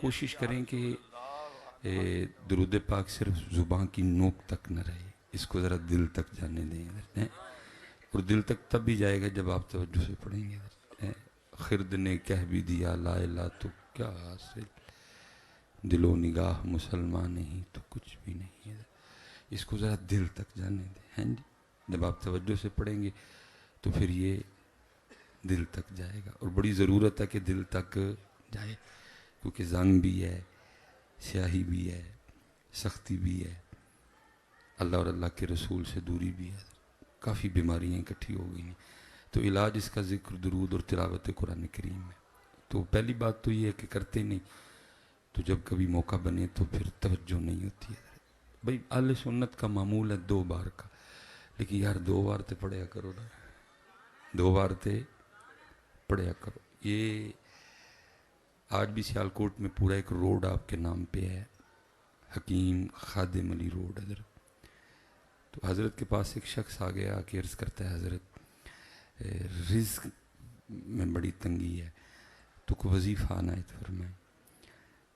کوشش کریں کہ درود پاک صرف زبان کی نوک تک نہ رہے، اس کو ذرا دل تک جانے دیں، اور دل تک تب بھی جائے گا جب آپ توجہ سے پڑھیں گے۔ خرد نے کہہ بھی دیا لا الہ تو کیا حاصل، دل و نگاہ مسلمان نہیں تو کچھ بھی نہیں ہے، اس کو ذرا دل تک جانے دیں۔ جب آپ توجہ سے پڑھیں گے تو پھر یہ دل تک جائے گا، اور بڑی ضرورت ہے کہ دل تک جائے، کیونکہ زنگ بھی ہے، سیاہی بھی ہے، سختی بھی ہے، اللہ اور اللہ کے رسول سے دوری بھی ہے، کافی بیماریاں اکٹھی ہو گئی ہیں، تو علاج اس کا ذکر، درود اور تلاوت قرآن کریم ہے۔ تو پہلی بات تو یہ ہے کہ کرتے نہیں، تو جب کبھی موقع بنے تو پھر توجہ نہیں ہوتی ہے۔ بھئی اہل سنت کا معمول ہے 2 بار کا، لیکن یار 2 بار تے پڑھیا کرو نا، 2 بار تے پڑھیا کرو۔ یہ آج بھی سیالکوٹ میں پورا ایک روڈ آپ کے نام پہ ہے، حکیم خادم علی روڈ حضرت۔ تو حضرت کے پاس ایک شخص آ گیا کہ عرض کرتا ہے حضرت رزق میں بڑی تنگی ہے، تو کو وظیفہ عنایت فرمائیں۔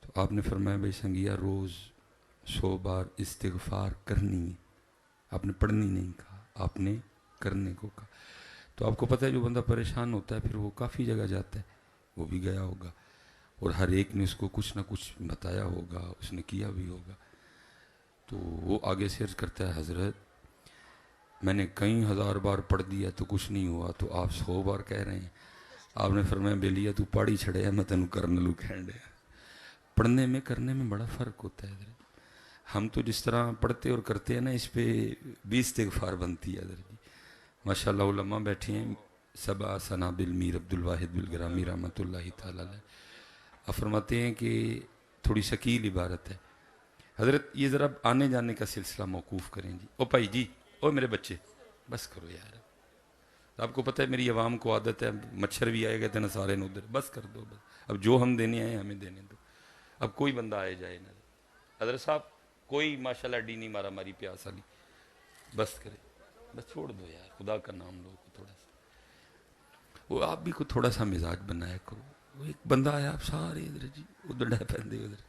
تو آپ نے فرمایا بھائی سنگیا روز 100 بار استغفار کرنی ہے، آپ نے پڑھنی نہیں کہا، آپ نے کرنے کو کہا۔ تو آپ کو پتہ ہے جو بندہ پریشان ہوتا ہے پھر وہ کافی جگہ جاتا ہے، وہ بھی گیا ہوگا اور ہر ایک نے اس کو کچھ نہ کچھ بتایا ہوگا، اس نے کیا بھی ہوگا۔ تو وہ آگے سے عرض کرتا ہے حضرت میں نے کئی 1000 بار پڑھ دیا تو کچھ نہیں ہوا، تو آپ 100 بار کہہ رہے ہیں۔ آپ نے فرمایا بیلیا تو پاڑی چھڑے ہے، میں تینوں کرنے لوں کہن دیا۔ پڑھنے میں کرنے میں بڑا فرق ہوتا ہے حضرت۔ ہم تو جس طرح پڑھتے اور کرتے ہیں نا، اس پہ 20 استغفار بنتی ہے حضرت جی۔ ماشاءاللہ علماء بیٹھے ہیں، سبا سنابل میر عبدالواحد بالگرامی رحمۃ اللہ تعالی علیہ، آپ فرماتے ہیں کہ تھوڑی شکیل عبارت ہے حضرت، یہ ذرا آنے جانے کا سلسلہ موقوف کریں جی۔ او بھائی جی، او میرے بچے بس کرو یار، آپ کو پتہ ہے میری عوام کو عادت ہے، مچھر بھی آئے گئے تھے نا سارے نے ادھر، بس کر دو بس، اب جو ہم دینے آئے ہمیں دینے دو، اب کوئی بندہ آئے جائے نا حضرت صاحب، کوئی ماشاءاللہ ڈی نہیں مارا ماری پیاس والی، بس کرے، بس چھوڑ دو یار، خدا کا نام لو تھوڑا سا، وہ آپ بھی کو تھوڑا سا مزاج بنایا کرو۔ وہ ایک بندہ آیا آپ سارے ادھر جی ادھر ڈہ پہندے ادھر،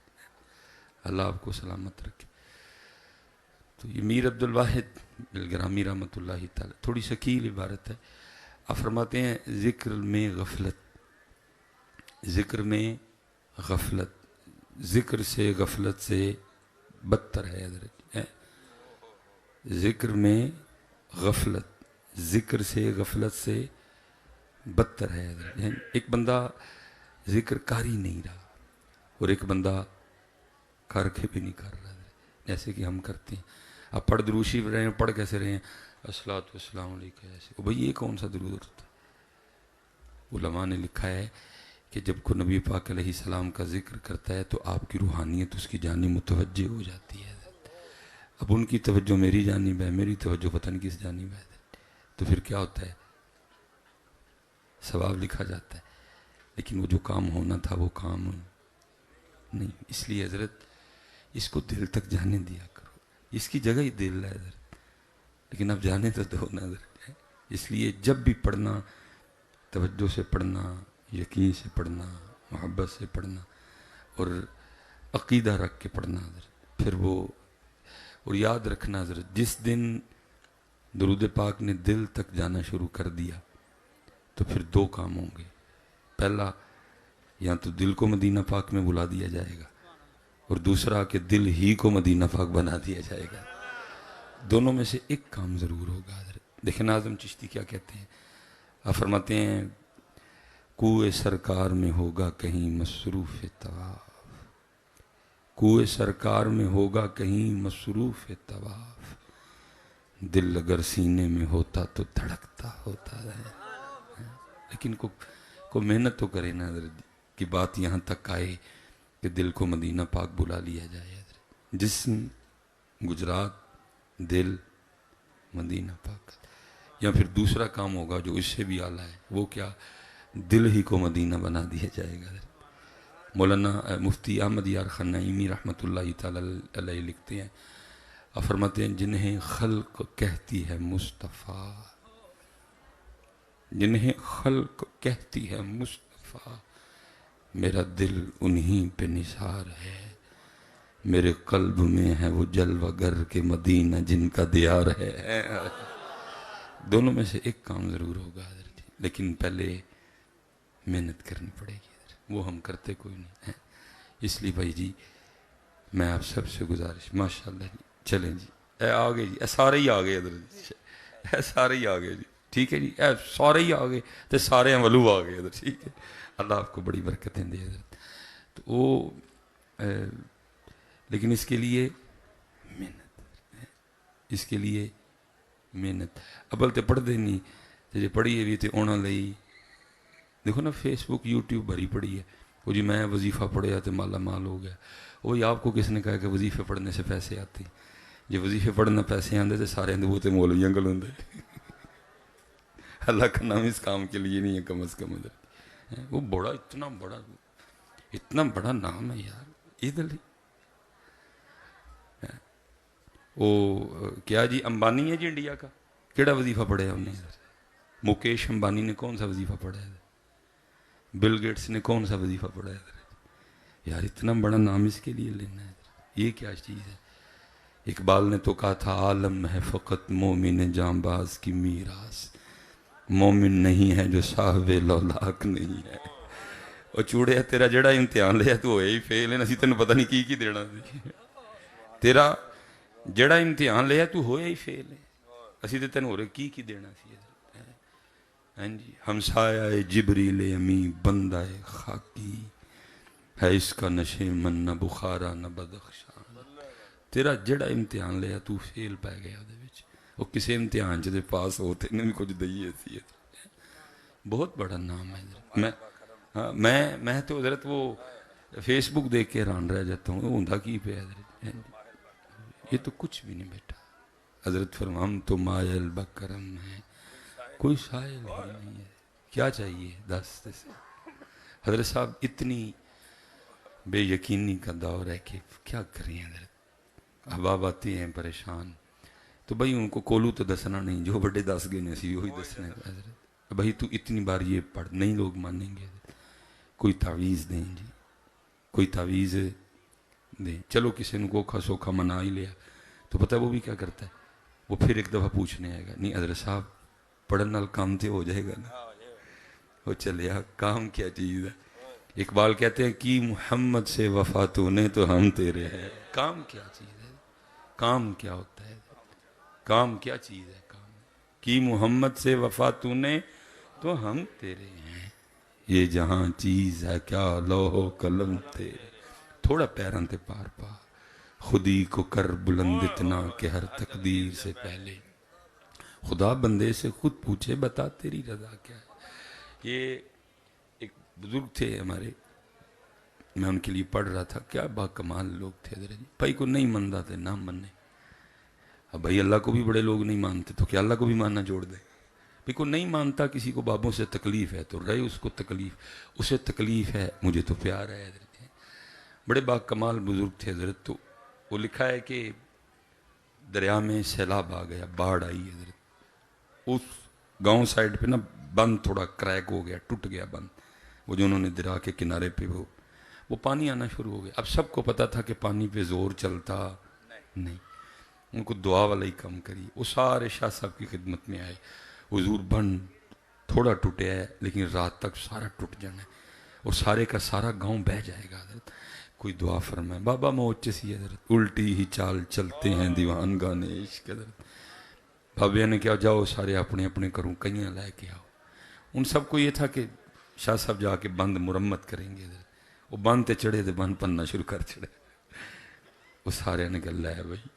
اللہ آپ کو سلامت رکھے۔ تو یہ میر عبدالواحد بالگرامی رحمۃ اللہ تعالی، تھوڑی شکیل عبارت ہے۔ آپ فرماتے ہیں ذکر میں غفلت، ذکر میں غفلت، ذکر سے غفلت سے بدتر ہے حضرت، ذکر میں غفلت، ذکر سے غفلت سے بدتر ہے حضرت۔ ایک بندہ ذکر کر ہی نہیں رہا اور ایک بندہ کر کے بھی نہیں کر رہا، جیسے کہ ہم کرتے ہیں۔ آپ پڑھ دروشی رہے ہیں، پڑھ کیسے رہے ہیں الصلاۃ والسلام علیکم، ایسے بھئی یہ کون سا درود ہوتا ہے؟ علماء نے لکھا ہے کہ جب کو نبی پاک علیہ السلام کا ذکر کرتا ہے تو آپ کی روحانیت اس کی جانب متوجہ ہو جاتی ہے۔ اب ان کی توجہ میری جانب ہے، میری توجہ پتہ نہیں کس جانب ہے، تو پھر کیا ہوتا ہے؟ ثواب لکھا جاتا ہے، لیکن وہ جو کام ہونا تھا وہ کام نہیں۔ اس لیے حضرت اس کو دل تک جانے دیا کرو، اس کی جگہ ہی دل ہے حضرت، لیکن اب جانے تو دو نا حضرت۔ اس لیے جب بھی پڑھنا توجہ سے پڑھنا، یقین سے پڑھنا، محبت سے پڑھنا اور عقیدہ رکھ کے پڑھنا حضرت، پھر وہ، اور یاد رکھنا حضرت جس دن درود پاک نے دل تک جانا شروع کر دیا تو پھر 2 کام ہوں گے۔ پہلا، یا تو دل کو مدینہ پاک میں بلا دیا جائے گا، اور دوسرا کہ دل ہی کو مدینہ پاک بنا دیا جائے گا۔ دونوں میں سے ایک کام ضرور ہوگا حضرت۔ دیکھیں ناظم چشتی کیا کہتے ہیں، آپ فرماتے ہیں کوئے سرکار میں ہوگا کہیں مصروف طواف، کوئے سرکار میں ہوگا کہیں مصروف طواف، دل اگر سینے میں ہوتا تو دھڑکتا ہوتا ہے۔ لیکن کو محنت تو کرے نا حضرت کہ بات یہاں تک آئے کہ دل کو مدینہ پاک بلا لیا جائے حضرت۔ جسم گجرات، دل مدینہ پاک۔ یا پھر دوسرا کام ہوگا جو اس سے بھی اعلیٰ ہے، وہ کیا؟ دل ہی کو مدینہ بنا دیا جائے گا حضرت۔ مولانا مفتی احمد یار خان نعیمی رحمۃ اللہ تعالی علیہ لکھتے ہیں، اور فرماتے ہیں جنہیں خلق کہتی ہے مصطفیٰ، جنہیں خلق کہتی ہے مصطفیٰ، میرا دل انہی پہ نثار ہے، میرے قلب میں ہے وہ جلوہ گر کے مدینہ جن کا دیار ہے۔ دونوں میں سے ایک کام ضرور ہوگا حضرت جی، لیکن پہلے محنت کرنی پڑے گی حضرت، وہ ہم کرتے کوئی نہیں ہے۔ اس لیے بھائی جی میں آپ سب سے گزارش، ماشاءاللہ جی چلیں جی، اے آگے جی، اے سارے ہی آگے حضرت جی، اے سارے ہی آگے جی، ٹھیک ہے جی، اے سارے ہی آگے تے سارے ولو آگے حضرت، ٹھیک ہے، اللہ آپ کو بڑی برکتیں دے حضرت۔ تو وہ لیکن اس کے لیے محنت، اس کے لیے محنت ابل تے پڑھ دے نہیں تے جے پڑھیے بھی تے اونا لئی، دیکھو نا فیس بک یوٹیوب بھری پڑی ہے، وہ جی میں وظیفہ پڑھیا تو مالا مال ہو گیا، وہی آپ کو کس نے کہا کہ وظیفے پڑھنے سے پیسے آتے، جی وظیفے پڑھنا پیسے آندے تو سارے اندے وہ تے مولوی انگل ہوندے، اللہ کا نام اس کام کے لیے نہیں ہے کم از کم ادھر، وہ بڑا اتنا بڑا نام ہے یار ادھر۔ وہ کیا جی امبانی ہے جی انڈیا کا، کیڑا وظیفہ پڑھا ہے انہیں؟ مکیش امبانی نے کون سا وظیفہ پڑھا ہے؟ بل گیٹس نے کون سا وظیفہ پڑھا ہے؟ یار اتنا بڑا نام اس کے لیے لینا ہے، یہ کیا چیز ہے؟ اقبال نے تو کہا تھا عالم ہے فقط مومن جانباز کی میراث، مومن نہیں ہے جو صاحب لولاک نہیں ہے۔ اور چوڑے تیرا جڑا امتحان لیا تو ہوئے ہی فیل ہے، اسی تینوں پتہ نہیں کی دینا سی، تیرا جڑا امتحان لیا تو ہوئے ہی فیل ہے، اسی تے تینوں ہو رہے کی دینا سی۔ ہاں جی، ہمسایہ جبریل امی بندہ خاکی ہے، اس کا نشے من نہ بخارا نہ بدخشان، تیرا جڑا امتحان لیا تو فیل پہ گیا دے وچ، وہ کسے امتحان چ پاس ہوتے نے بھی کچھ دئیے سی، بہت بڑا نام ہے۔ میں تو حضرت وہ فیس بک دیکھ کے حیران رہ جاتا ہوں، ہوندہ کی پہ حضرت، یہ تو کچھ بھی نہیں بیٹا۔ حضرت فرمایا ہم تو مائل بکرم ہیں، کوئی سائل ہی نہیں ہے، کیا چاہیے دست سے؟ حضرت صاحب اتنی بے یقینی کا دور ہے کہ کیا کریں حضرت، احباب آتے ہیں پریشان، تو بھائی ان کو کولو تو دسنا نہیں، جو بڑے دس گئے نے سی وہی دسنے حضرت، بھائی تو اتنی بار یہ پڑھ، نہیں لوگ مانیں گے حضرت، کوئی تعویذ دیں جی، کوئی تعویذ دیں، چلو کسی نے کوکھا سوکھا منا ہی لیا تو پتہ ہے وہ بھی کیا کرتا ہے، وہ پھر ایک دفعہ پوچھنے آئے گا، نہیں حضرت صاحب پڑھن نال کام تے ہو جائے گا نا، وہ چلے کام کیا چیز ہے؟ اقبال کہتے ہیں کی محمد سے وفا تو نے تو ہم تیرے ہیں، کام کیا چیز ہے؟ کام کیا ہوتا ہے؟ کام کیا چیز ہے؟ کام کی محمد سے وفا تو نے تو ہم تیرے ہیں، یہ جہاں چیز ہے کیا لوح و قلم تیرے، تھوڑا پیران تے پار پا، خودی کو کر بلند اتنا کہ ہر تقدیر سے پہلے، خدا بندے سے خود پوچھے بتا تیری رضا کیا ہے۔ یہ ایک بزرگ تھے ہمارے، میں ان کے لیے پڑھ رہا تھا، کیا با کمال لوگ تھے حضرت جی، بھائی کو نہیں مانتا تھے نہ مننے، اب بھائی اللہ کو بھی بڑے لوگ نہیں مانتے تو کیا اللہ کو بھی ماننا جوڑ دے، بھائی کو نہیں مانتا کسی کو بابوں سے تکلیف ہے تو رہے اس کو تکلیف، اسے تکلیف ہے مجھے تو پیار ہے حضرت جی، بڑے با کمال بزرگ تھے حضرت۔ تو وہ لکھا ہے کہ دریا میں سیلاب آ گیا، باڑھ آئی حضرت، اس گاؤں سائڈ پہ نا بند تھوڑا کریک ہو گیا، ٹوٹ گیا بند، وہ جو انہوں نے دریا کے کنارے پہ وہ پانی آنا شروع ہو گیا، اب سب کو پتا تھا کہ پانی پہ زور چلتا نہیں، ان کو دعا والا ہی کام کری، وہ سارے شاہ صاحب کی خدمت میں آئے، حضور بند تھوڑا ٹوٹے ہے لیکن رات تک سارا ٹوٹ جانا ہے اور سارے کا سارا گاؤں بہ جائے گا حضرت، کوئی دعا فرمائے، بابا موچے سی حضرت، الٹی ہی چال چلتے ہیں دیوان گانے عشق حضرت، بھابیا نے کیا جاؤ سارے اپنے اپنے کروں کئیاں لے کے آؤ، ان سب کو یہ تھا کہ شاہ صاحب جا کے بند مرمت کریں گے حضرت، وہ بند تے چڑھے تو بند پننا شروع کر چڑھے، وہ سارے نے گل ہے بھائی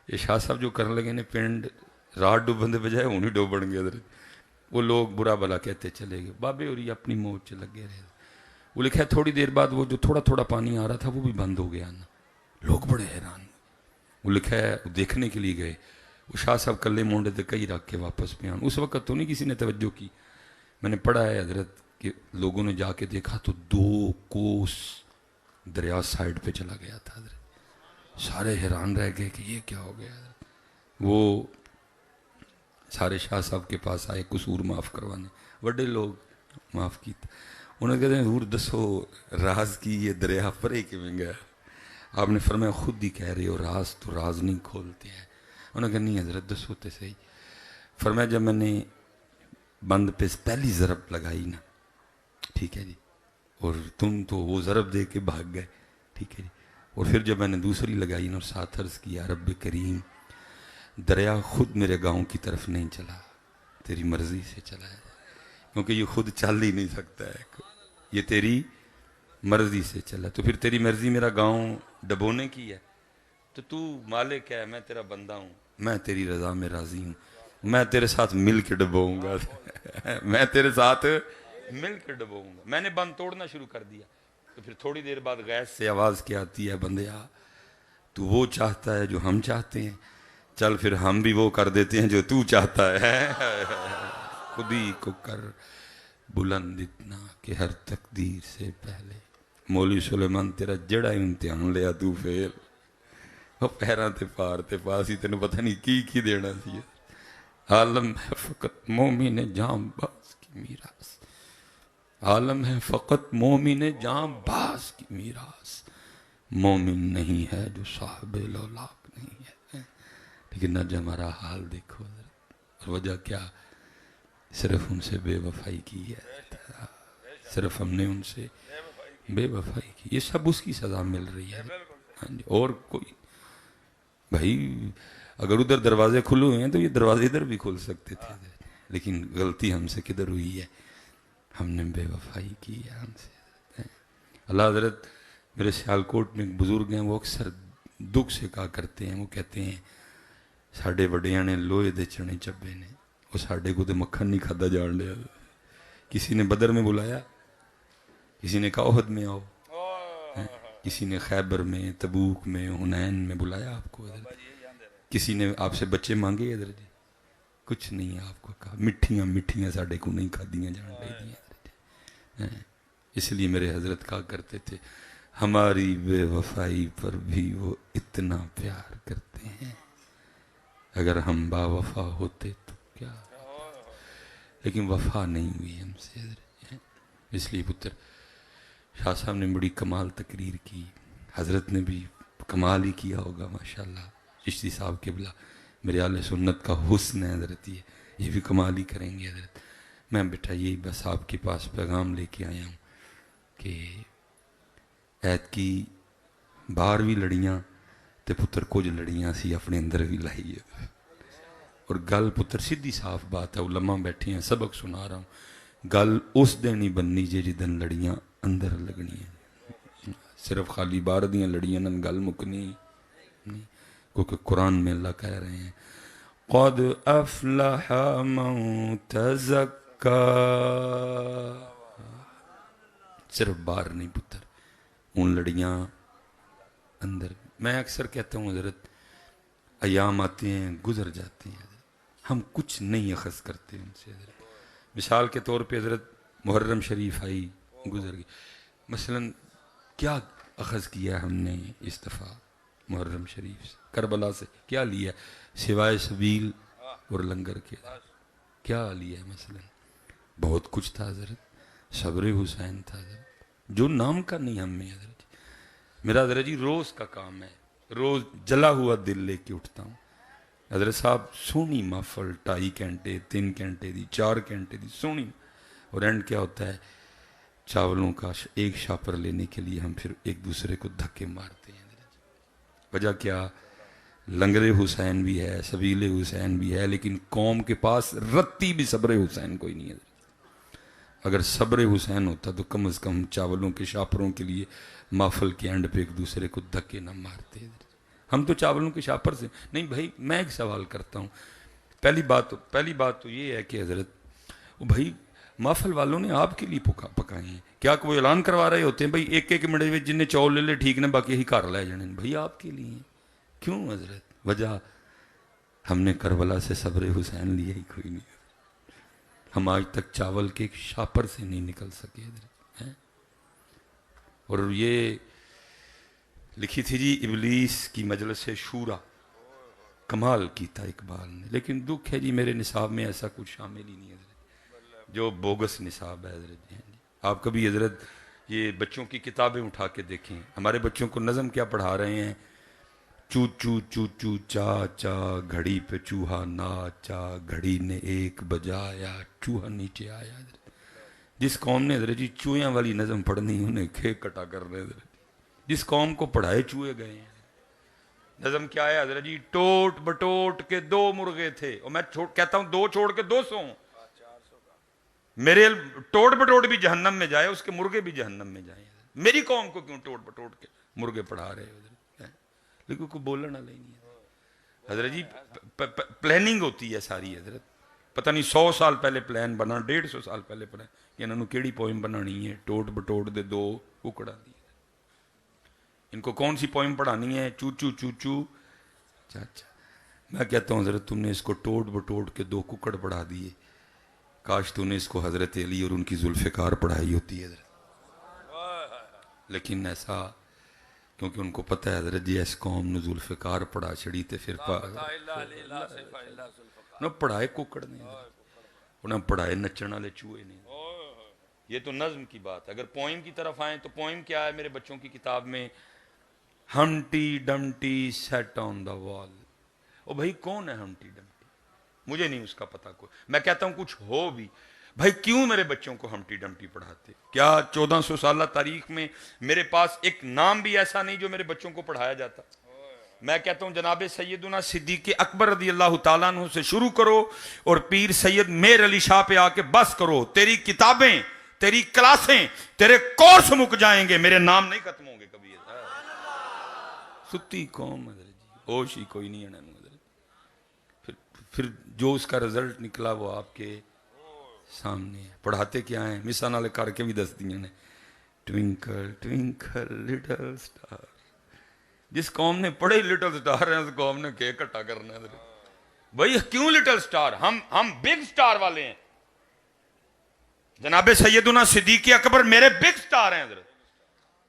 یہ شاہ صاحب جو کرنے لگے نے پنڈ رات ڈوبن دے بجائے انہی ڈوبن گے حضرت، وہ لوگ برا بلا کہتے چلے گئے، بابے اور یہ اپنی موت سے لگے رہے، وہ لکھا ہے تھوڑی دیر بعد وہ جو تھوڑا تھوڑا پانی آ رہا تھا وہ بھی بند ہو گیا نا، لوگ بڑے حیران، وہ لکھا ہے وہ دیکھنے کے لیے گئے، وہ شاہ صاحب کلے مونڈے تے کئی رکھ کے واپس پہ آن، اس وقت تو نہیں کسی نے توجہ کی، میں نے پڑھا ہے حضرت کہ لوگوں نے جا کے دیکھا تو 2 کوس دریا سائڈ پہ چلا گیا تھا حضرت، سارے حیران رہ گئے کہ یہ کیا ہو گیا حضرت، وہ سارے شاہ صاحب کے پاس آئے قصور معاف کروانے، بڑے لوگ معاف کیتے، انہوں نے کہتے ہیں حضور دسو راز کی یہ دریا پرے کیوں گیا؟ آپ نے فرمایا خود ہی کہہ رہے ہو راز تو راز نہیں کھولتے ہیں. انہوں نے کہا نہیں حضرت دسو تے صحیح. فرمایا جب میں نے بند پہ پہلی ضرب لگائی نا، ٹھیک ہے جی، اور تم تو وہ ضرب دے کے بھاگ گئے، ٹھیک ہے جی، اور پھر جب میں نے دوسری لگائی نا اور ساتھ عرض کیا رب کریم دریا خود میرے گاؤں کی طرف نہیں چلا، تیری مرضی سے چلا ہے، کیونکہ یہ خود چل ہی نہیں سکتا ہے، یہ تیری مرضی سے چلا. تو پھر تیری مرضی میرا گاؤں ڈبونے کی ہے، تو مالک ہے، میں تیرا بندہ ہوں، میں تیری رضا میں راضی ہوں، میں تیرے ساتھ مل کے ڈبوؤں گا میں تیرے ساتھ مل کے ڈبوؤں گا. میں نے بند توڑنا شروع کر دیا. تو پھر تھوڑی دیر بعد غیث سے آواز کیا آتی ہے بندیا تو وہ چاہتا ہے جو ہم چاہتے ہیں، چل پھر ہم بھی وہ کر دیتے ہیں جو تو چاہتا ہے خود ہی کو کر بلند اتنا کہ ہر تقدیر سے پہلے. مولوی سلیمان تیرا جڑا امتحان لیا تو فیل، وہ پیراں تے پار تے پاسی تینوں پتہ نہیں کی دینا سی. عالم ہے فقط مومن جام باز کی میراث، عالم ہے فقط مومن جام باز کی میراث، مومن نہیں ہے جو صاحب لولاک نہیں ہے. لیکن آج ہمارا حال دیکھو، اور وجہ کیا؟ صرف ان سے بے وفائی کی ہے، صرف ہم نے ان سے بے وفائی کی. یہ سب اس کی سزا مل رہی ہے. ہاں جی، اور کوئی بھائی اگر ادھر دروازے کھلے ہوئے ہیں تو یہ دروازے ادھر بھی کھل سکتے تھے، لیکن غلطی ہم سے کدھر ہوئی ہے؟ ہم نے بے وفائی کی ہے ہم سے. اللہ حضرت میرے سیالکوٹ میں ایک بزرگ ہیں، وہ اکثر دکھ سے کہا کرتے ہیں، وہ کہتے ہیں ساڑھے وڈیاں نے لوہے دے چنے چبے نے، وہ ساڑھے کو دے مکھن نہیں کھادا جان لیا. کسی نے بدر میں بلایا، کسی نے کہا احد میں آؤ، کسی نے خیبر میں، تبوک میں، حنین میں بلایا آپ کو. کسی نے آپ سے بچے مانگے ادھر جی، کچھ نہیں آپ کو کہا مٹھیاں مٹھیاں ساڑھے کو نہیں کھادیاں جان لیا. اس لیے میرے حضرت کہا کرتے تھے ہماری بے وفائی پر بھی وہ اتنا پیار کرتے ہیں، اگر ہم با وفا ہوتے تو کیا، لیکن وفا نہیں ہوئی ہم سے حضرت. اس لیے پتر شاہ صاحب نے بڑی کمال تقریر کی، حضرت نے بھی کمال ہی کیا ہوگا ماشاءاللہ. چشتی صاحب قبلہ میرے اہل سنت کا حسن ہے حضرت، یہ بھی کمال ہی کریں گے حضرت. میں بیٹا یہی بس آپ کے پاس پیغام لے کے آیا ہوں کہ ایت کی 12ویں لڑیاں تے پتر کچھ لڑیاں سی اپنے اندر بھی لائی ہے. اور گل پتر سیدھی صاف بات ہے، علماء بیٹھے ہیں سبق سنا رہا ہوں، گل اس دن ہی بننی جے جدن لڑیاں اندر لگنی ہیں. صرف خالی باہر دیاں لڑیاں نن گل مکنی نہیں، کیونکہ قرآن میں اللہ کہہ رہے ہیں قد افلح من تزکا، صرف باہر نہیں پتر، ان لڑیاں اندر. میں اکثر کہتا ہوں حضرت ایام آتے ہیں گزر جاتے ہیں حضرت، ہم کچھ نہیں اخذ کرتے ان سے حضرت. مثال کے طور پہ حضرت محرم شریف آئی گزر گئی، مثلا کیا اخذ کیا ہم نے اس دفعہ محرم شریف سے، کربلا سے کیا لیا سوائے سبیل اور لنگر کے؟ کیا لیا ہے مثلا؟ بہت کچھ تھا حضرت، صبر حسین تھا حضرت، جو نام کا نہیں ہم میں حضرت. میرا حضرت جی روز کا کام ہے، روز جلا ہوا دل لے کے اٹھتا ہوں. حضرت صاحب سونی محفل 2.5 گھنٹے 3 گھنٹے دی 4 گھنٹے دی سونی، اور اینڈ کیا ہوتا ہے چاولوں کا ایک شاپر لینے کے لیے ہم پھر ایک دوسرے کو دھکے مارتے ہیں. وجہ کیا؟ لنگر حسین بھی ہے، سبیل حسین بھی ہے، لیکن قوم کے پاس رتی بھی صبر حسین کوئی نہیں ہے. اگر صبر حسین ہوتا تو کم از کم چاولوں کے شاپروں کے لیے محفل کے اینڈ پہ ایک دوسرے کو دھکے نہ مارتے. ہم تو چاولوں کے شاپر سے نہیں. بھائی میں ایک سوال کرتا ہوں، پہلی بات تو یہ ہے کہ حضرت بھائی محفل والوں نے آپ کے لیے پکائے ہیں، کیا کوئی اعلان کروا رہے ہوتے ہیں بھائی ایک ایک منٹ میں جن نے چاول لے لے ٹھیک نے باقی ہی گھر لے جانے؟ بھائی آپ کے لیے کیوں حضرت؟ وجہ ہم نے کربلا سے صبر حسین لیا ہی کوئی نہیں. ہم آج تک چاول کے ایک شاپر سے نہیں نکل سکے حضرت. اور یہ لکھی تھی جی ابلیس کی مجلس شورا، کمال کی تھا اقبال نے. لیکن دکھ ہے جی میرے نصاب میں ایسا کچھ شامل ہی نہیں ہے حضرت، جو بوگس نصاب ہے حضرت جی. آپ کبھی حضرت یہ بچوں کی کتابیں اٹھا کے دیکھیں، ہمارے بچوں کو نظم کیا پڑھا رہے ہیں؟ چو چو چو چو چا چا گھڑی پہ چوہا ناچا، گھڑی نے 1 بجایا چوہا نیچے آیا۔ جس قوم نے حضرت جی چوہیاں والی نظم پڑھنی انہیں کھیک کٹا کرنے، حضرت جس قوم کو پڑھائے چوہے گئے ہیں۔ نظم کیا ہے حضرت جی؟ ٹوٹ بٹوٹ کے 2 مرغے تھے، اور میں کہتا ہوں 2 چھوڑ کے 200 ہوں، میرے ٹوٹ بٹوٹ بھی جہنم میں جائے، اس کے مرغے بھی جہنم میں جائیں، میری قوم کو کیوں ٹوٹ بٹوٹ کے مرغے پڑھا رہے ہو؟ لیکن کوئی بولنا نہیں ہے حضرت جی، پلاننگ ہوتی ہے ساری حضرت، پتہ نہیں 100 سال پہلے پلان بنا، 150 سال پہلے پلان کہ انہوں نے کیڑی پوئم بنانی ہے؟ ٹوٹ بٹوٹ دے 2 ککڑا دی۔ ان کو کون سی پوئم پڑھانی ہے؟ چو چو چو چو چاچا۔ میں کہتا ہوں حضرت تم نے اس کو ٹوٹ بٹوٹ کے 2 ککڑ پڑھا دیے، کاش تو نے اس کو حضرت علی اور ان کی ذوالفقار پڑھائی ہوتی ہے حضرت، لیکن ایسا کیونکہ ان کو پتہ ہے حضرت جی اس قوم نے ذوالفقار پڑھا چھڑی تے پھر نہ پڑھائے ککڑ نہیں، انہیں پڑھائے نچن والے چوہے نہیں۔ یہ تو نظم کی بات ہے۔ اگر پوئم کی طرف آئیں تو پوئم کیا ہے میرے بچوں کی کتاب میں؟ ہمٹی ڈمٹی سیٹ آن دا وال۔ او بھائی کون ہے ہمٹی ڈمٹی؟ مجھے نہیں اس کا پتہ کوئی۔ میں کہتا ہوں کچھ ہو بھی، بھائی کیوں میرے بچوں کو ہمٹی ڈمٹی پڑھاتے؟ کیا 1400 سالہ تاریخ میں میرے پاس ایک نام بھی ایسا نہیں جو میرے بچوں کو پڑھایا جاتا؟ میں کہتا ہوں جناب سیدنا صدیق اکبر رضی اللہ تعالیٰ عنہ سے شروع کرو اور پیر سید میر علی شاہ پہ آ کے بس کرو، تیری کتابیں، تیری کلاسیں، تیرے کورس مک جائیں گے، میرے نام نہیں ختم ہوں گے کبھی۔ ستی قوم حضرت جی، ہوش ہی کوئی نہیں ہے حضرت۔ پھر جو اس کا رزلٹ نکلا وہ آپ کے سامنے ہے۔ پڑھاتے کیا ہیں؟ مثال نالے کر کے بھی دس دیاں نے، ٹوینکل ٹوینکل لٹل سٹار۔ جس قوم نے پڑھے لٹل سٹار ہیں اس قوم نے کیک کٹا کرنا ہے۔ بھئی کیوں لٹل سٹار؟ ہم بگ سٹار والے ہیں۔ جناب سیدنا صدیق اکبر میرے بگ سٹار ہیں حضرت،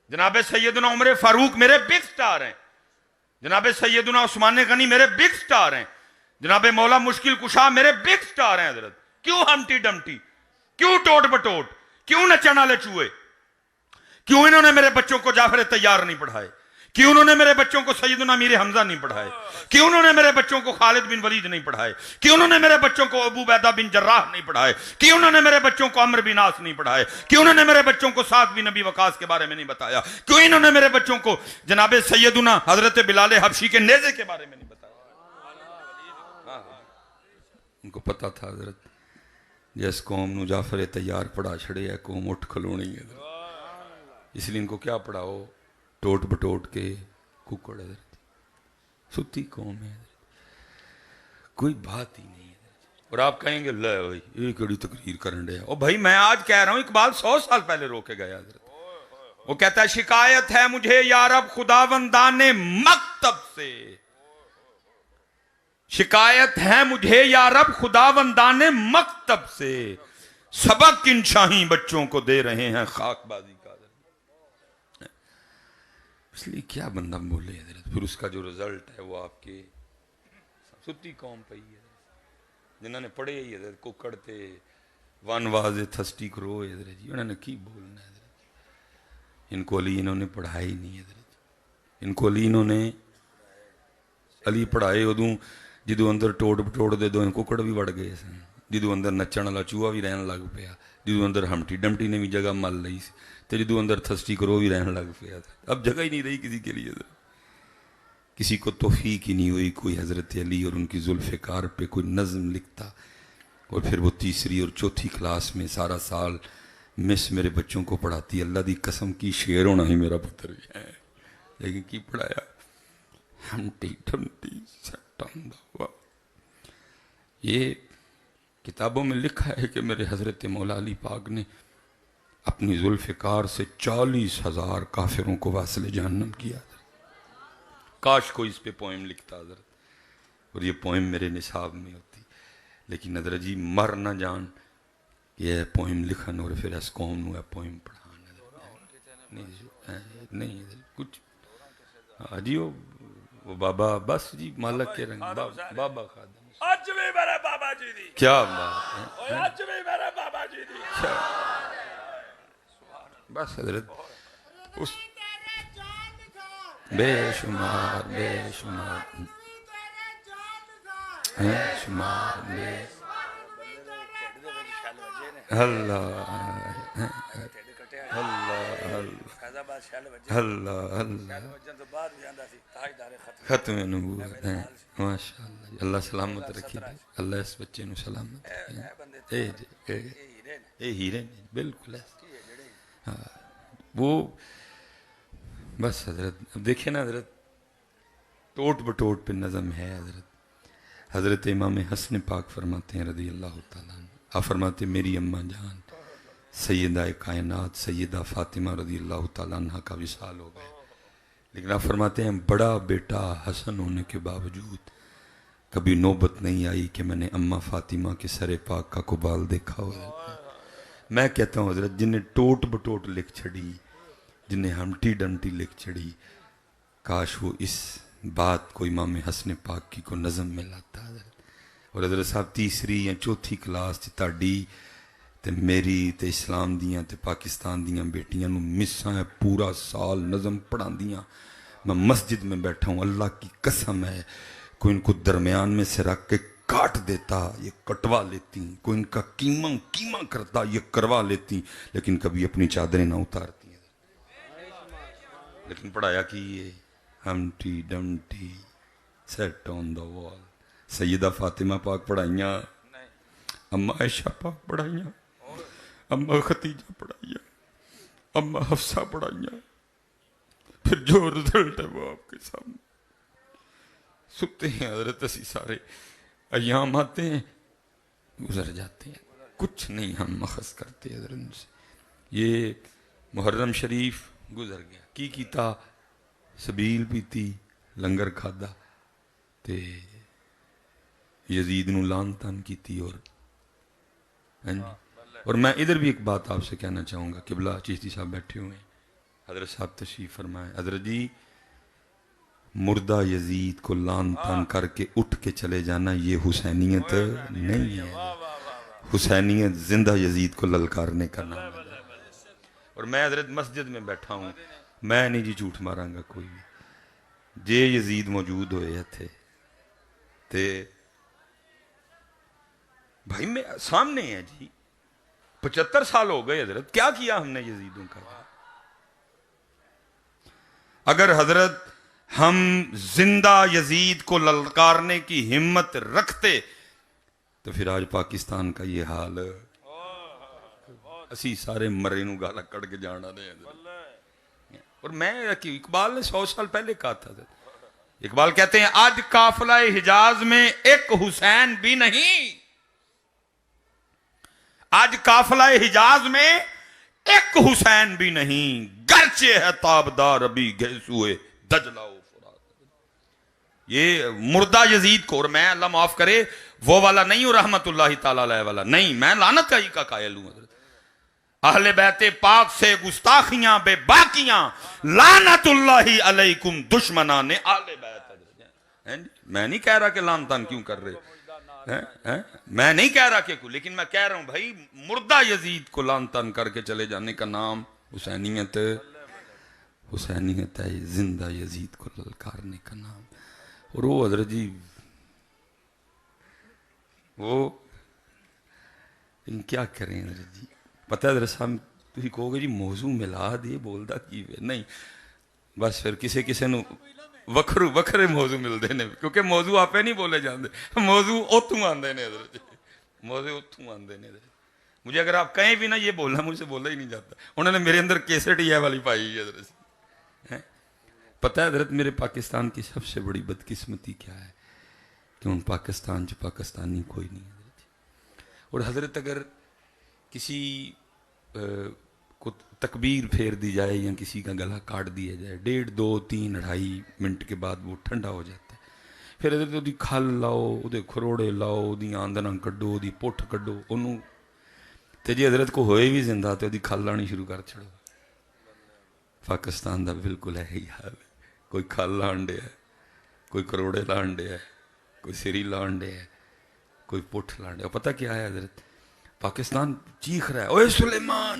جناب سیدنا عمر فاروق میرے بگ سٹار ہیں، جناب سیدنا عثمان غنی میرے بگ سٹار ہیں، جناب مولا مشکل کشا میرے بگ سٹار ہیں حضرت۔ کیوں ہمٹی ڈمٹی؟ کیوں ٹوٹ بٹوٹ؟ کیوں نچن والے چوہے؟ کیوں انہوں نے میرے بچوں کو جعفر طیار نہیں پڑھائے؟ کیوں انہوں نے میرے بچوں کو سیدنا میر حمزہ نہیں پڑھائے؟ کیوں انہوں نے میرے بچوں کو خالد بن ولید نہیں پڑھائے؟ کیوں انہوں نے میرے بچوں کو ابو عبیدہ بن جراح نہیں پڑھائے؟ کیوں انہوں نے میرے بچوں کو عمرو بن عاص نہیں پڑھائے؟ کیوں انہوں نے میرے بچوں کو سعد بن ابی وقاص کے بارے میں نہیں بتایا؟ کیوں انہوں نے میرے بچوں کو جناب سیدنا حضرت بلال حبشی کے نیزے کے بارے میں نہیں بتایا؟ ان کو پتا تھا حضرت جس قوم نو جعفر طیار پڑھا چھڑے ہے قوم اٹھ کھلونی ہے، اس لیے ان کو کیا پڑھاؤ؟ ٹوٹ بٹوٹ کے ککڑ حضرت، ستی قوم ہے حضرت، کوئی بات ہی نہیں ہے۔ اور آپ کہیں گے لے بھائی یہ کڑی تقریر کرن رہے ہیں، اور بھائی میں آج کہہ رہا ہوں اقبال 100 سال پہلے رو کے گیا حضرت۔ وہ کہتا ہے شکایت ہے مجھے یا رب خداوندان مکتب سے، شکایت ہے مجھے یا رب خداوندان مکتب سے، سبق ان شاہی بچوں کو دے رہے ہیں خاک بازی کا۔ اس لیے کیا بندہ بولے حضرت، پھر اس کا جو رزلٹ ہے وہ آپ کے ستی قوم پہ ہی ہے جنہوں نے پڑھے ہی حضرت ککڑ تے ون واز تھسٹی کرو حضرت جی، انہوں نے کی بولنا ہے حضرت۔ ان کو علی انہوں نے پڑھائی نہیں حضرت، ان کو علی انہوں نے علی پڑھائے ادوں جدو اندر ٹوٹ بٹوڑ دے 2 ککڑ بھی وڑ گئے سن، جدو اندر نچن والا چوہا بھی رہن لگ پیا، جدو اندر ہمٹی ڈمٹی نے بھی جگہ مل لئی سی، تو جدو اندر تھسٹی کرو بھی رہن لگ پیا تھا۔ اب جگہ ہی نہیں رہی کسی کے لیے، کسی کو توفیق ہی نہیں ہوئی کوئی حضرت علی اور ان کی ذوالفقار پہ کوئی نظم لکھتا، اور پھر وہ 3 اور 4 کلاس میں سارا سال مس میرے بچوں کو پڑھاتی۔ اللہ دی قسم کی شعر ہونا ہی میرا پتر بھی ہے، لیکن کی پڑھایا؟ ہمٹی ڈمٹی سیٹ آن دا وال۔ یہ کتابوں میں لکھا ہے کہ میرے حضرت مولا علی پاک نے اپنی ذوالفقار سے 40,000 کافروں کو واصل جہنم کیا۔ کاش کوئی اس پہ پوئم لکھتا حضرت، اور یہ پوئم میرے نصاب میں ہوتی، لیکن حضرت جی مر نہ جان یہ پوئم لکھن اور پھر اس قوم نو پوئم پڑھان نہیں حضرت کچھ۔ جی وہ بابا بس جی مالک کے رنگ بابا خادم اج بھی میرے بابا جی دی، کیا بات ہے، اج بھی میرے بابا جی دی، بس حضرت اس بے شمار بے اللہ اللہ اللہ ختم نبوت ہے ماشاء اللہ. اللہ سلامت رکھی دے, اللہ اس بچے نو سلامت رکھی. اے ہیرے نے بالکل ہاں وہ بس حضرت. اب دیکھیں نا حضرت, ٹوٹ بٹوٹ پہ نظم ہے حضرت. حضرت امام حسن پاک فرماتے ہیں رضی اللہ تعالیٰ عنہ, آپ فرماتے میری اماں جان سیدہ کائنات سیدہ فاطمہ رضی اللہ تعالیٰ عنہ کا وصال ہو گئے, لیکن آپ فرماتے ہیں بڑا بیٹا حسن ہونے کے باوجود کبھی نوبت نہیں آئی کہ میں نے اماں فاطمہ کے سر پاک کا قبال دیکھا ہو. میں کہتا ہوں حضرت جنہیں ٹوٹ بٹوٹ لکھ چھڑی, جنہیں ہمٹی ڈمٹی لکھ چھڑی, کاش وہ اس بات کو امام حسن پاک کی کو نظم میں لاتا حضرت. اور حضرت صاحب تیسری یا چوتھی کلاس تے تاڑی تے میری تے اسلام دیاں تے پاکستان دیاں بیٹیاں نو مساں پورا سال نظم پڑھان دیاں. میں مسجد میں بیٹھا ہوں, اللہ کی قسم ہے کوئی ان کو درمیان میں سے رکھ کے کاٹ دیتا یہ کٹوا لیتی, کوئی ان کا کیما کرتا یہ کروا لیتی, لیکن کبھی اپنی چادریں نہ اتارتی. لیکن پڑھایا کی یہ ہمٹی ڈمٹی سیٹ آن دا وال. سیدہ فاطمہ پاک پڑھائیاں, اماں عائشہ پاک پڑھائیاں, اماں خدیجہ پڑھائیاں, اماں حفصہ پڑھائیاں, پھر جو رزلٹ ہے وہ آپ کے سامنے. سکتے ہیں حضرت اسی سارے ایام آتے ہیں گزر جاتے ہیں, کچھ نہیں ہم مخص کرتے حضرت ان سے. یہ محرم شریف گزر گیا, کی کیتا سبیل پیتی لنگر کھادا تے یزید نو لان تان کیتی. اور میں ادھر بھی ایک بات آپ سے کہنا چاہوں گا, قبلہ چشتی صاحب بیٹھے ہوئے ہیں, حضرت صاحب تشریف فرمائے. حضرت جی مردہ یزید کو لان تان کر کے اٹھ کے چلے جانا یہ حسینیت نہیں ہے. حسینیت زندہ یزید کو للکارنے کا نام ہے. اور میں حضرت مسجد میں بیٹھا ہوں, میں نہیں جی جھوٹ ماراں گا کوئی بھی. جے یزید موجود ہوئے تھے تے بھائی میں سامنے ہے جی, 75 سال ہو گئے حضرت, کیا کیا ہم نے یزیدوں کا. اگر حضرت ہم زندہ یزید کو للکارنے کی ہمت رکھتے تو پھر آج پاکستان کا یہ حال, اسی سارے مرے نو گالا کڑ کے جانا دے. اور میں اقبال نے 100 سال پہلے کہا تھا, اقبال کہتے ہیں آج قافلہ حجاز میں ایک حسین بھی نہیں, آج قافلہ حجاز میں ایک حسین بھی نہیں, گرچہ ہے تابدار ابھی گیسوئے دجلہ و فرات. یہ مردہ یزید کو, اور میں اللہ معاف کرے وہ والا نہیں ہوں رحمت اللہ تعالیٰ علیہ والا نہیں, میں لعنت کا قائل ہوں. حضرت اہل بیت پاک سے گستاخیاں بے باقیاں, لعنت اللہ علیکم دشمنان اہل بیت. میں نہیں کہہ رہا کہ لان تان کیوں کر رہے, میں نہیں کہہ رہا کہ کوئی, لیکن میں کہہ رہا ہوں بھائی مردہ یزید کو لان تان کر کے چلے جانے کا نام حسینیت ہے, زندہ یزید کو للکارنے کا نام. اور وہ حضرت جی وہ ان کیا کریں حضرت جی, پتہ ہے حضرت صاحب تھی کہو گے جی موضوع ملا دے بولدا کی نہیں, بس پھر کسے نو وکھرے موضوع ملتے ہیں, کیونکہ موضوع آپ نہیں بولے جاندے, موضوع اتوں آندے نے حضرت جی, موضوع اتوں آندے نے. مجھے اگر آپ کہیں بھی نا یہ بولنا, مجھ سے بولا ہی نہیں جاتا. انہوں نے میرے اندر کیسٹ یہ والی پائی حضرت. پتہ ہے حضرت میرے پاکستان کی سب سے بڑی بدقسمتی کیا ہے کہ ان پاکستان جو پاکستانی کوئی نہیں حضرت. اور حضرت اگر کسی کو تکبیر پھیر دی جائے یا کسی کا گلا کاٹ دیا جائے, 1.5 2 3 2.5 منٹ کے بعد وہ ٹھنڈا ہو جاتا ہے. پھر حضرت وہ دی کھل لاؤ, وہ دے کھروڑے لاؤ, وہ دی آندنا کڈو, وہ دی پٹھ کڈو, انہوں تے جی حضرت کو ہوئے بھی زندہ تو وہ دی کھل لانی شروع کر چھڑو. پاکستان دا بالکل ہے ہی حال, کوئی کھل لان دے ہے, کوئی کروڑے لان دے ہے, کوئی سری لان دے ہے, کوئی پٹھ لان دے ہے. پتہ کیا ہے حضرت, پاکستان چیخ رہا ہے اوے سلیمان,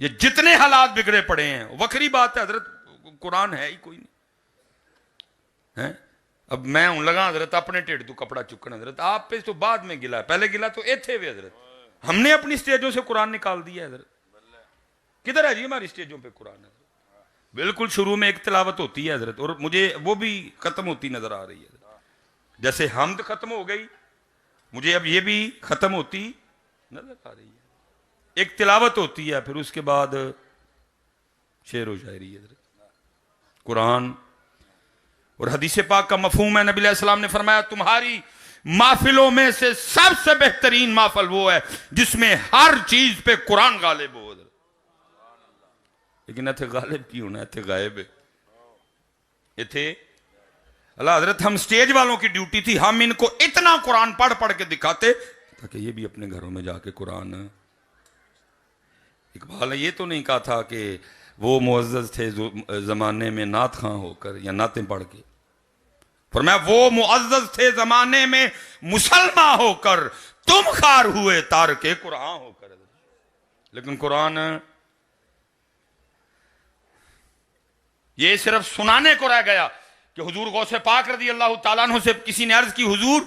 یہ جتنے حالات بگڑے پڑے ہیں وکری بات ہے حضرت، قرآن ہے ہی کوئی نہیں ہے. اب میں ہوں لگا حضرت اپنے ٹھیڈ تو کپڑا چکن حضرت، آپ پہ تو بعد میں گلا، پہلے گلا تو ایتھے ہوئے حضرت. ہم نے اپنی سٹیجوں سے قرآن نکال دیا حضرت. کدھر ہے جی ہماری سٹیجوں پہ قرآن؟ بالکل شروع میں ایک تلاوت ہوتی ہے حضرت، اور مجھے وہ بھی ختم ہوتی نظر آ رہی ہے. جیسے حمد ختم ہو گئی، مجھے اب یہ بھی ختم ہوتی نظر آ رہی ہے. ایک تلاوت ہوتی ہے، پھر اس کے بعد شعر و شاعری حضرت. قرآن اور حدیث پاک کا مفہوم ہے، نبی علیہ السلام نے فرمایا تمہاری محفلوں میں سے سب سے بہترین محفل وہ ہے جس میں ہر چیز پہ قرآن غالب ہو. لیکن ایتھے غالب کی ہونا، ایتھے غائب ہے. ایتھے اللہ حضرت ہم سٹیج والوں کی ڈیوٹی تھی، ہم ان کو اتنا قرآن پڑھ پڑھ کے دکھاتے تاکہ یہ بھی اپنے گھروں میں جا کے قرآن. اقبال نے یہ تو نہیں کہا تھا کہ وہ معزز تھے زمانے میں نعت خواں ہو کر یا نعتیں پڑھ کے، فرمایا وہ معزز تھے زمانے میں مسلمان ہو کر، تم خار ہوئے تارک قرآن ہو کر. لیکن قرآن یہ صرف سنانے کو رہ گیا کہ حضور غوث پاک رضی اللہ تعالیٰ عنہ سے کسی نے عرض کی حضور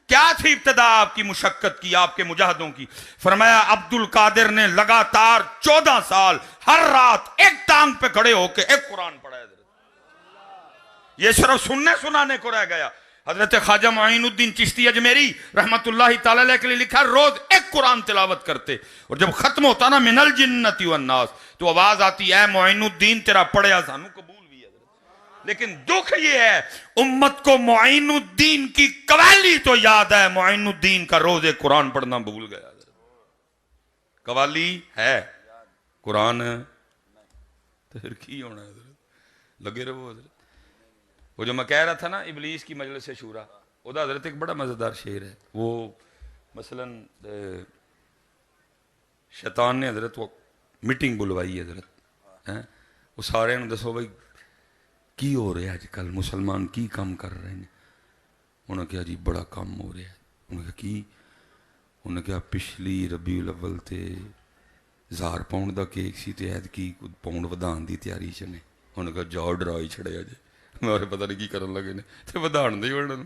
کیا تھی ابتدا آپ کی مشقت کی، آپ کے مجاہدوں کی؟ فرمایا عبد القادر نے لگاتار 14 سال ہر رات ایک ٹانگ پہ کھڑے ہو کے ایک قرآن پڑھا ہے. یہ صرف سننے سنانے کو رہ گیا. حضرت خواجہ معین الدین چشتی اجمیری رحمت اللہ تعالیٰ علیہ کے لیے لکھا روز ایک قرآن تلاوت کرتے، اور جب ختم ہوتا نا من الجنت والناس تو آواز آتی اے معین الدین تیرا پڑھیا سانو قبول. لیکن دکھ یہ ہے امت کو معین الدین کی قوالی تو یاد ہے، معین الدین کا روز قرآن پڑھنا بھول گیا. قوالی ہے، قرآن تو پھر کی ہونا ہے حضرت، لگے رہو حضرت. وہ جو میں کہہ رہا تھا نا ابلیس کی مجلس شورا، وہ حضرت ایک بڑا مزیدار شعر ہے. وہ مثلا شیطان نے حضرت وہ میٹنگ بلوائی حضرت، وہ سارے نے دسو بھائی کی ہو رہا ہے اج کل مسلمان کی کام کر رہے ہیں؟ انہوں نے کہا جی بڑا کام ہو رہا ہے. انہوں نے کہا کی؟ انہوں نے کہا پچھلی ربیع الاول تے 1000 پاؤنڈ دا کیک سی تے عید کی پاؤنڈ ودان دی تیاری چ نے. انہوں نے کہا جاؤ ڈرا ہی چھڑیا جی، میں پتہ نہیں کی کرن لگے نے تے ودان دے وڑن.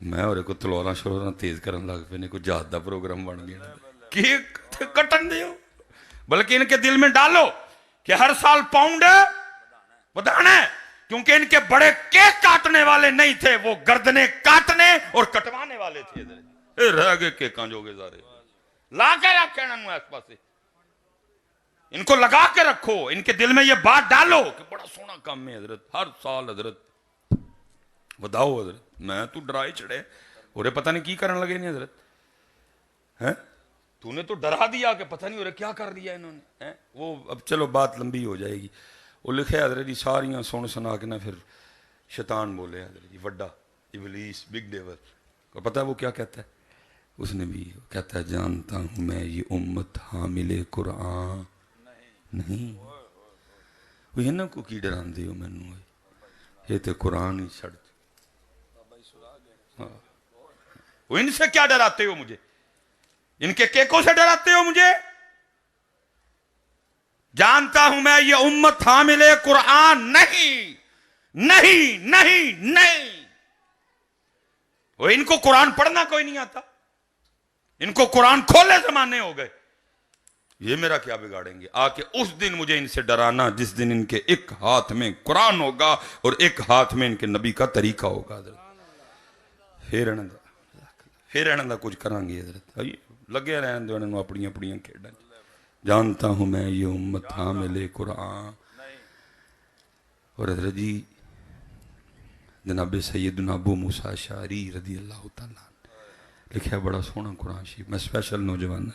میں اور کو تلواراں شلواراں تیز کرن لگ پے نے، کوئی جہاد دا پروگرام بن گیا. کیک کٹن دیو، بلکہ ان کے دل میں ڈالو کہ ہر سال پاؤنڈ ودانا ہے، کیونکہ ان کے بڑے کیک کاٹنے والے نہیں تھے، وہ گردنیں کاٹنے اور کٹوانے والے تھے. رہ گئے کیکاں جو گے سارے لا کے رکھے انہوں اس پاسے، ان کو لگا کے رکھو، ان کے دل میں یہ بات ڈالو کہ بڑا سونا کام ہے حضرت، ہر سال حضرت وداؤ حضرت. میں تو ڈرائی چڑھے اور پتہ نہیں کی کرن لگے نہیں حضرت، تو نے تو ڈرا دیا کہ پتہ نہیں ہو رہا کیا کر دیا انہوں نے. وہ اب چلو بات لمبی ہو جائے گی. وہ لکھے حضرت جی ساریاں سن سنا کے نا پھر شیطان بولے حضرت جی وڈا ابلیس بگ ڈیول کو پتہ ہے وہ کیا کہتا ہے؟ اس نے بھی کہتا ہے جانتا ہوں میں یہ امت حامل قرآن نہیں. وہ انہوں کو کی ڈران دے ہو مینوں، یہ تو قرآن ہی چھڑ. وہ ان سے کیا ڈراتے ہو مجھے؟ ان کے کیکوں سے ڈراتے ہو مجھے؟ جانتا ہوں میں یہ امت حامل قرآن نہیں نہیں نہیں نہیں. وہ ان کو قرآن پڑھنا کوئی نہیں آتا، ان کو قرآن کھولے زمانے ہو گئے. یہ میرا کیا بگاڑیں گے آ کے اس دن مجھے ان سے ڈرانا جس دن ان کے ایک ہاتھ میں قرآن ہوگا اور ایک ہاتھ میں ان کے نبی کا طریقہ ہوگا. پھر انہوں کچھ کریں گے حضرت، لگے رہن دو انہوں اپنی اپنی کھیڈاں. جانتا ہوں میں یہ امت حامل قرآن. اور حضرت جی جناب سیدنا ابو موسیٰ اشعری رضی اللہ تعالیٰ لکھا بڑا سونا قرآن شریف. میں اسپیشل نوجوان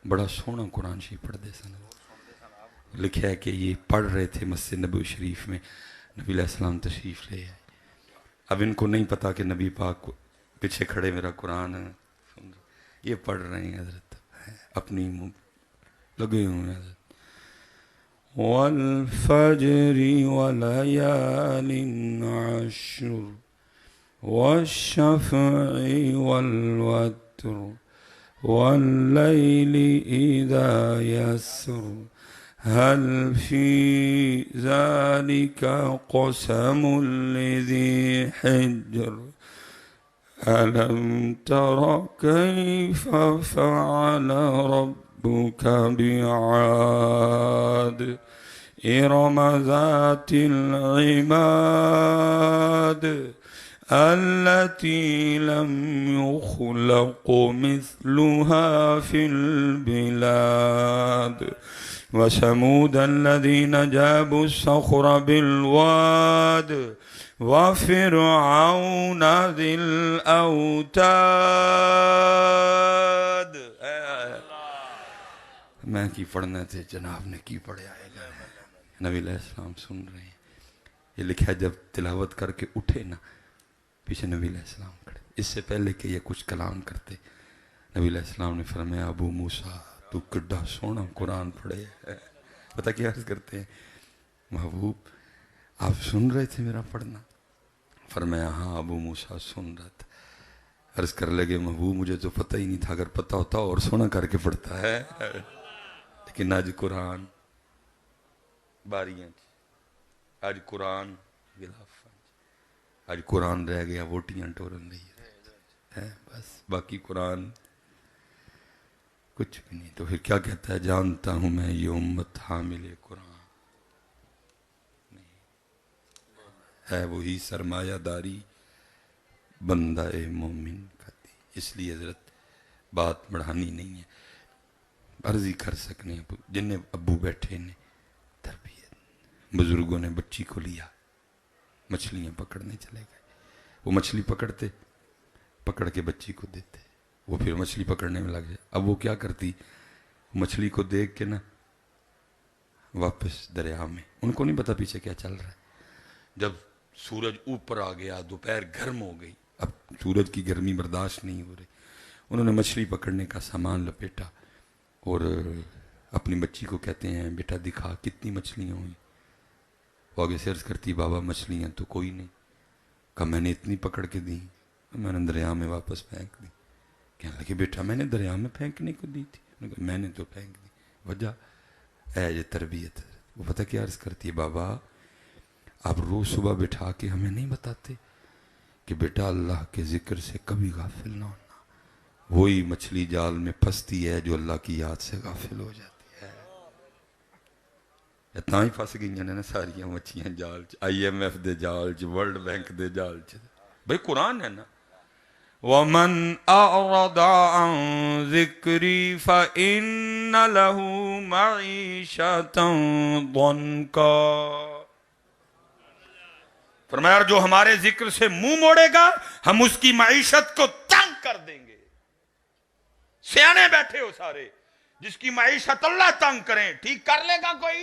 بڑا سونا قرآن شریف پڑھ دے سن. لکھا ہے کہ یہ پڑھ رہے تھے مسجد نبوی شریف میں، نبی علیہ السلام تشریف لے آئے. اب ان کو نہیں پتا کہ نبی پاک پیچھے کھڑے میرا قرآن سن رہے، یہ پڑھ رہے ہیں حضرت اپنی لگے ہوئے ہیں. والفجر وليال عشر والشفع والوتر والليل إذا يسر هل في ذلك قسم لذي حجر ألم تر كيف فعل ربك بعاد إرم ذات العماد التي لم يخلق مثلها في البلاد وثمود الذين جابوا الصخر بالواد وفرعون ذي الأوتاد. میں کی پڑھنا تھے، جناب نے کی پڑھے آئے گا. نبی علیہ السلام سن رہے ہیں. یہ لکھا ہے جب تلاوت کر کے اٹھے نا، پیچھے نبی علیہ السلام کھڑے. اس سے پہلے کہ یہ کچھ کلام کرتے، نبی علیہ السلام نے فرمایا ابو موسیٰ تو کڈا سونا قرآن پڑھے ہے. پتہ کیا عرض کرتے ہیں، محبوب آپ سن رہے تھے میرا پڑھنا؟ فرمایا ہاں ابو موسیٰ سن رہا تھا. عرض کر لگے محبوب مجھے تو پتہ ہی نہیں تھا، اگر پتہ ہوتا اور سونا کر کے پڑھتا ہے. لیکن آج قرآن باریاں، آج قرآن غلاف، آج قرآن رہ گیا ووٹیاں ٹورن رہی ہے بس، باقی قرآن کچھ بھی نہیں. تو پھر کیا کہتا ہے، جانتا ہوں میں یہ امت حامل قرآن ہے، وہی سرمایہ داری بندہ مومن کا دی. اس لیے حضرت بات بڑھانی نہیں ہے، عرض ہی کر سکنے ہیں. جن ابو بیٹھے نے تربیت، بزرگوں نے بچی کو لیا، مچھلیاں پکڑنے چلے گئے. وہ مچھلی پکڑتے، پکڑ کے بچی کو دیتے، وہ پھر مچھلی پکڑنے میں لگ جائے. اب وہ کیا کرتی، مچھلی کو دیکھ کے نا واپس دریا میں، ان کو نہیں پتا پیچھے کیا چل رہا ہے. جب سورج اوپر آ گیا، دوپہر گرم ہو گئی، اب سورج کی گرمی برداشت نہیں ہو رہی، انہوں نے مچھلی پکڑنے کا سامان لپیٹا اور اپنی بچی کو کہتے ہیں بیٹا دکھا کتنی مچھلیاں ہوئیں. وہ آگے سے عرض کرتی بابا مچھلیاں تو کوئی نہیں. کہا میں نے اتنی پکڑ کے دی، میں نے دریا میں واپس پھینک دی. کہنے لگے بیٹا میں نے دریا میں پھینکنے کو دی تھی. میں نے تو پھینک دی. وجہ ہے یہ تربیت. وہ پتہ کیا عرض کرتی ہے، بابا آپ روز صبح بٹھا کے ہمیں نہیں بتاتے کہ بیٹا اللہ کے ذکر سے کبھی غافل نہ ہونا. وہی مچھلی جال میں پھنستی ہے جو اللہ کی یاد سے غافل ہو جاتی ہے. اتنا ہی پھنس گئی ہیں نا ساریاں مچھیاں جال چ، IMF دے جال چ، ورلڈ بینک دے جال چ. بھئی قرآن ہے نا، وَمَنْ أَعْرَضَ عَنْ ذِكْرِي فَإِنَّ لَهُ مَعِيشَةً ضَنْكًا. فرمایا جو ہمارے ذکر سے منہ موڑے گا ہم اس کی معیشت کو تنگ کر دیں گے. سیانے بیٹھے ہو سارے، جس کی معیشت اللہ تنگ کریں ٹھیک کر لے گا کوئی؟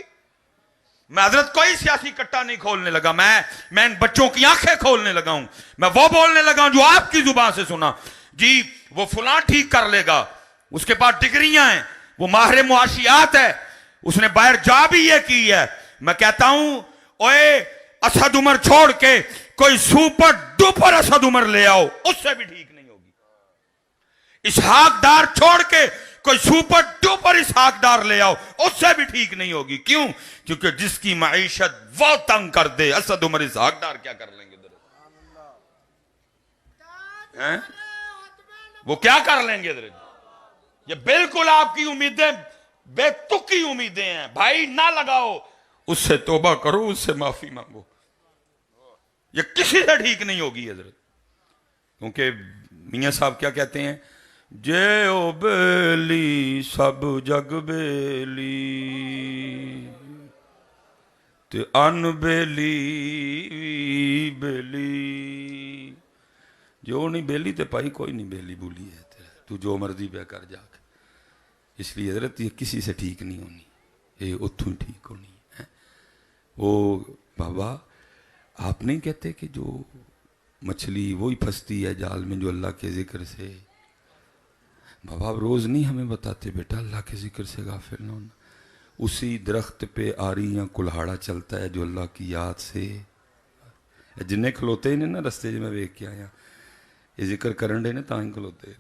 میں حضرت کوئی سیاسی کٹا نہیں کھولنے لگا، میں ان بچوں کی آنکھیں کھولنے لگا ہوں. میں وہ بولنے لگا ہوں جو آپ کی زبان سے سنا. جی وہ فلاں ٹھیک کر لے گا، اس کے پاس ڈگریاں ہیں، وہ ماہر معاشیات ہے، اس نے باہر جا بھی یہ کی ہے. میں کہتا ہوں اوے اسد عمر چھوڑ کے کوئی سپر ڈوپر اسد عمر لے آؤ، اس سے بھی ٹھیک نہیں ہوگی. اسحاق ڈار چھوڑ کے کوئی سپر ڈوپر اسحاق ڈار لے آؤ، اس سے بھی ٹھیک نہیں ہوگی. کیوں؟ کیونکہ جس کی معیشت وہ تنگ کر دے، اسد عمر اسحاق ڈار کیا کر لیں گے؟ وہ کیا کر لیں گے؟ یہ بالکل آپ کی امیدیں بے تکی امیدیں ہیں. بھائی نہ لگاؤ، اس سے توبہ کرو، اس سے معافی مانگو. یہ کسی سے ٹھیک نہیں ہوگی حضرت. کیونکہ میاں صاحب کیا کہتے ہیں، جے او بیلی سب جگ بیلی تے ان بیلی بیلی. جو نہیں بیلی تے پائی کوئی نہیں بیلی بولی ہے تیرا، تو جو مرضی پہ کر جا کے. اس لیے حضرت یہ کسی سے ٹھیک نہیں ہونی، یہ اتھوں ٹھیک ہونی ہے. وہ بابا آپ نہیں کہتے کہ جو مچھلی وہی پھنستی ہے جال میں جو اللہ کے ذکر سے. بابا آپ روز نہیں ہمیں بتاتے بیٹا اللہ کے ذکر سے غافل نہ ہونا. اسی درخت پہ آری یا کلہاڑا چلتا ہے جو اللہ کی یاد سے. جنہیں کھلوتے ہی نہیں نا رستے میں ویک کے آیا، یہ ذکر کرن دے نے تاں ہی کھلوتے.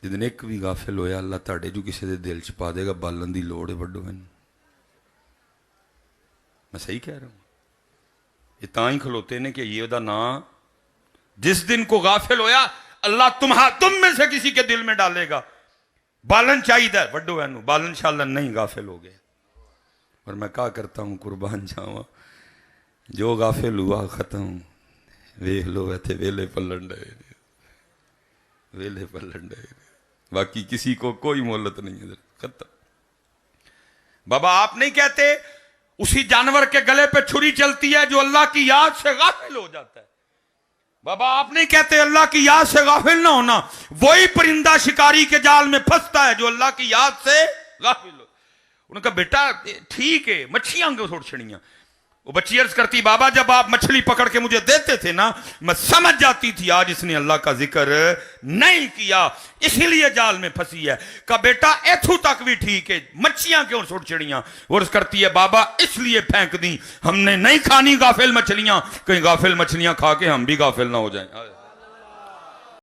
جدن ایک بھی غافل ہویا اللہ تاڑے جو کسی دے دل چ پا دے گا بالن دی لوڑ ہے وڈو میں صحیح کہہ رہا ہوں یہ تاں ہی کھلوتے نے کہ یہ دا نام جس دن کو غافل ہویا اللہ تم میں سے کسی کے دل میں ڈالے گا بالن چاہیے وڈو ہے بالن انشاءاللہ نہیں غافل ہو گئے اور میں کہا کرتا ہوں قربان جاواں جو غافل ہوا ختم ویکھ لو ایتھے ویلے پلن ڈے ویلے پلن ڈے باقی کسی کو کوئی مہلت نہیں ہے ختم بابا آپ نہیں کہتے اسی جانور کے گلے پہ چھری چلتی ہے جو اللہ کی یاد سے غافل ہو جاتا ہے بابا آپ نہیں کہتے اللہ کی یاد سے غافل نہ ہونا وہی پرندہ شکاری کے جال میں پھنستا ہے جو اللہ کی یاد سے غافل ہو انہوں نے کہا بیٹا ٹھیک ہے مچھلیاں کو چھوڑ چھڑیاں وہ بچی عرض کرتی بابا جب آپ مچھلی پکڑ کے مجھے دیتے تھے نا میں سمجھ جاتی تھی آج اس نے اللہ کا ذکر نہیں کیا اسی لیے جال میں پھنسی ہے کہا بیٹا ایتھو تک بھی ٹھیک ہے مچھلیاں کیوں چھوڑ چھڑیاں وہ عرض کرتی ہے بابا اس لیے پھینک دیں ہم نے نہیں کھانی غافل مچھلیاں کہیں غافل مچھلیاں کھا کے ہم بھی غافل نہ ہو جائیں